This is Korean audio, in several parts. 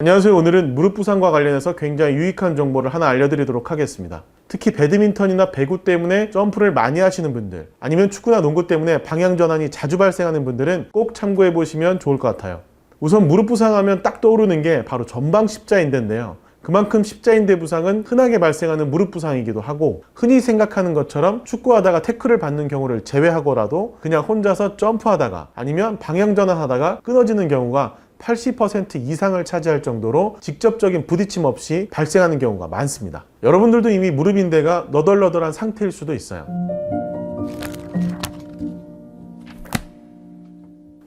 안녕하세요. 오늘은 무릎 부상과 관련해서 굉장히 유익한 정보를 하나 알려드리도록 하겠습니다. 특히 배드민턴이나 배구 때문에 점프를 많이 하시는 분들, 아니면 축구나 농구 때문에 방향 전환이 자주 발생하는 분들은 꼭 참고해 보시면 좋을 것 같아요. 우선 무릎 부상하면 딱 떠오르는 게 바로 전방 십자인대인데요. 그만큼 십자인대 부상은 흔하게 발생하는 무릎 부상이기도 하고, 흔히 생각하는 것처럼 축구하다가 태클을 받는 경우를 제외하고라도 그냥 혼자서 점프하다가 아니면 방향 전환하다가 끊어지는 경우가 80% 이상을 차지할 정도로 직접적인 부딪힘 없이 발생하는 경우가 많습니다. 여러분들도 이미 무릎인대가 너덜너덜한 상태일 수도 있어요.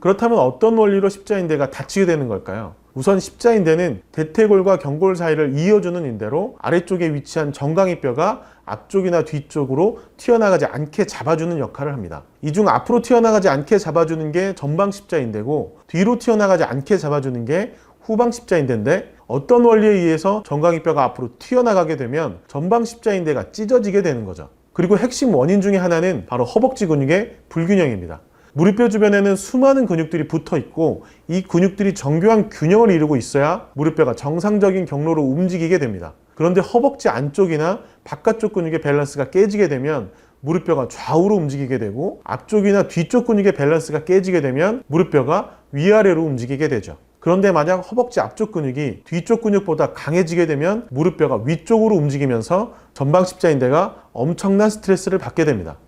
그렇다면 어떤 원리로 십자인대가 다치게 되는 걸까요? 우선 십자인대는 대퇴골과 경골 사이를 이어주는 인대로 아래쪽에 위치한 정강이뼈가 앞쪽이나 뒤쪽으로 튀어나가지 않게 잡아주는 역할을 합니다. 이 중 앞으로 튀어나가지 않게 잡아주는 게 전방 십자인대고, 뒤로 튀어나가지 않게 잡아주는 게 후방 십자인대인데, 어떤 원리에 의해서 정강이뼈가 앞으로 튀어나가게 되면 전방 십자인대가 찢어지게 되는 거죠. 그리고 핵심 원인 중에 하나는 바로 허벅지 근육의 불균형입니다. 무릎뼈 주변에는 수많은 근육들이 붙어 있고, 이 근육들이 정교한 균형을 이루고 있어야 무릎뼈가 정상적인 경로로 움직이게 됩니다. 그런데 허벅지 안쪽이나 바깥쪽 근육의 밸런스가 깨지게 되면 무릎뼈가 좌우로 움직이게 되고, 앞쪽이나 뒤쪽 근육의 밸런스가 깨지게 되면 무릎뼈가 위아래로 움직이게 되죠. 그런데 만약 허벅지 앞쪽 근육이 뒤쪽 근육보다 강해지게 되면 무릎뼈가 위쪽으로 움직이면서 전방 십자인대가 엄청난 스트레스를 받게 됩니다.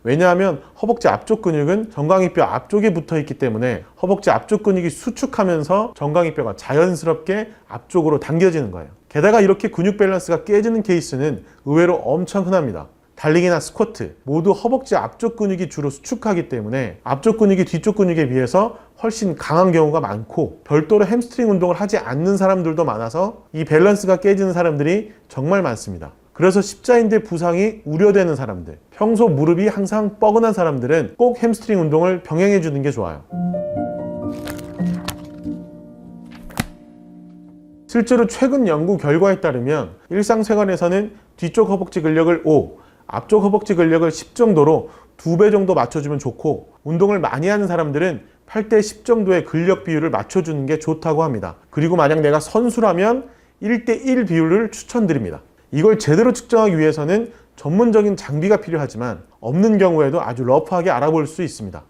왜냐하면 허벅지 앞쪽 근육은 정강이뼈 앞쪽에 붙어 있기 때문에 허벅지 앞쪽 근육이 수축하면서 정강이뼈가 자연스럽게 앞쪽으로 당겨지는 거예요. 게다가 이렇게 근육 밸런스가 깨지는 케이스는 의외로 엄청 흔합니다. 달리기나 스쿼트 모두 허벅지 앞쪽 근육이 주로 수축하기 때문에 앞쪽 근육이 뒤쪽 근육에 비해서 훨씬 강한 경우가 많고, 별도로 햄스트링 운동을 하지 않는 사람들도 많아서 이 밸런스가 깨지는 사람들이 정말 많습니다. 그래서 십자인대 부상이 우려되는 사람들, 평소 무릎이 항상 뻐근한 사람들은 꼭 햄스트링 운동을 병행해 주는 게 좋아요. 실제로 최근 연구 결과에 따르면 일상생활에서는 뒤쪽 허벅지 근력을 5, 앞쪽 허벅지 근력을 10 정도로 2배 정도 맞춰주면 좋고, 운동을 많이 하는 사람들은 8대 10 정도의 근력 비율을 맞춰주는 게 좋다고 합니다. 그리고 만약 내가 선수라면 1대 1 비율을 추천드립니다. 이걸 제대로 측정하기 위해서는 전문적인 장비가 필요하지만 없는 경우에도 아주 러프하게 알아볼 수 있습니다.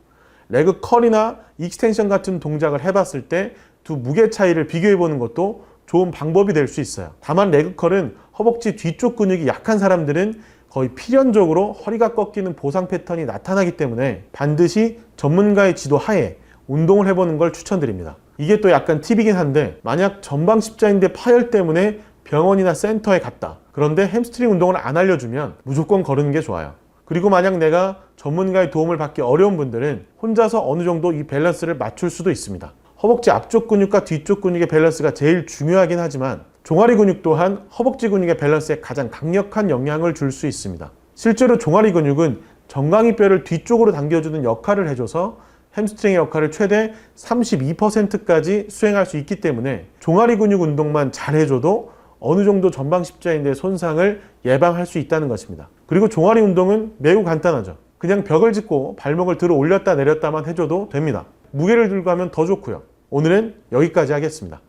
레그 컬이나 익스텐션 같은 동작을 해봤을 때 두 무게 차이를 비교해보는 것도 좋은 방법이 될 수 있어요. 다만 레그 컬은 허벅지 뒤쪽 근육이 약한 사람들은 거의 필연적으로 허리가 꺾이는 보상 패턴이 나타나기 때문에 반드시 전문가의 지도 하에 운동을 해보는 걸 추천드립니다. 이게 또 약간 팁이긴 한데, 만약 전방 십자인대 파열 때문에 병원이나 센터에 갔다, 그런데 햄스트링 운동을 안 알려주면 무조건 거르는 게 좋아요. 그리고 만약 내가 전문가의 도움을 받기 어려운 분들은 혼자서 어느 정도 이 밸런스를 맞출 수도 있습니다. 허벅지 앞쪽 근육과 뒤쪽 근육의 밸런스가 제일 중요하긴 하지만 종아리 근육 또한 허벅지 근육의 밸런스에 가장 강력한 영향을 줄 수 있습니다. 실제로 종아리 근육은 정강이뼈를 뒤쪽으로 당겨주는 역할을 해줘서 햄스트링의 역할을 최대 32%까지 수행할 수 있기 때문에 종아리 근육 운동만 잘 해줘도 어느 정도 전방 십자인대 손상을 예방할 수 있다는 것입니다. 그리고 종아리 운동은 매우 간단하죠. 그냥 벽을 짚고 발목을 들어 올렸다 내렸다만 해줘도 됩니다. 무게를 들고 하면 더 좋고요. 오늘은 여기까지 하겠습니다.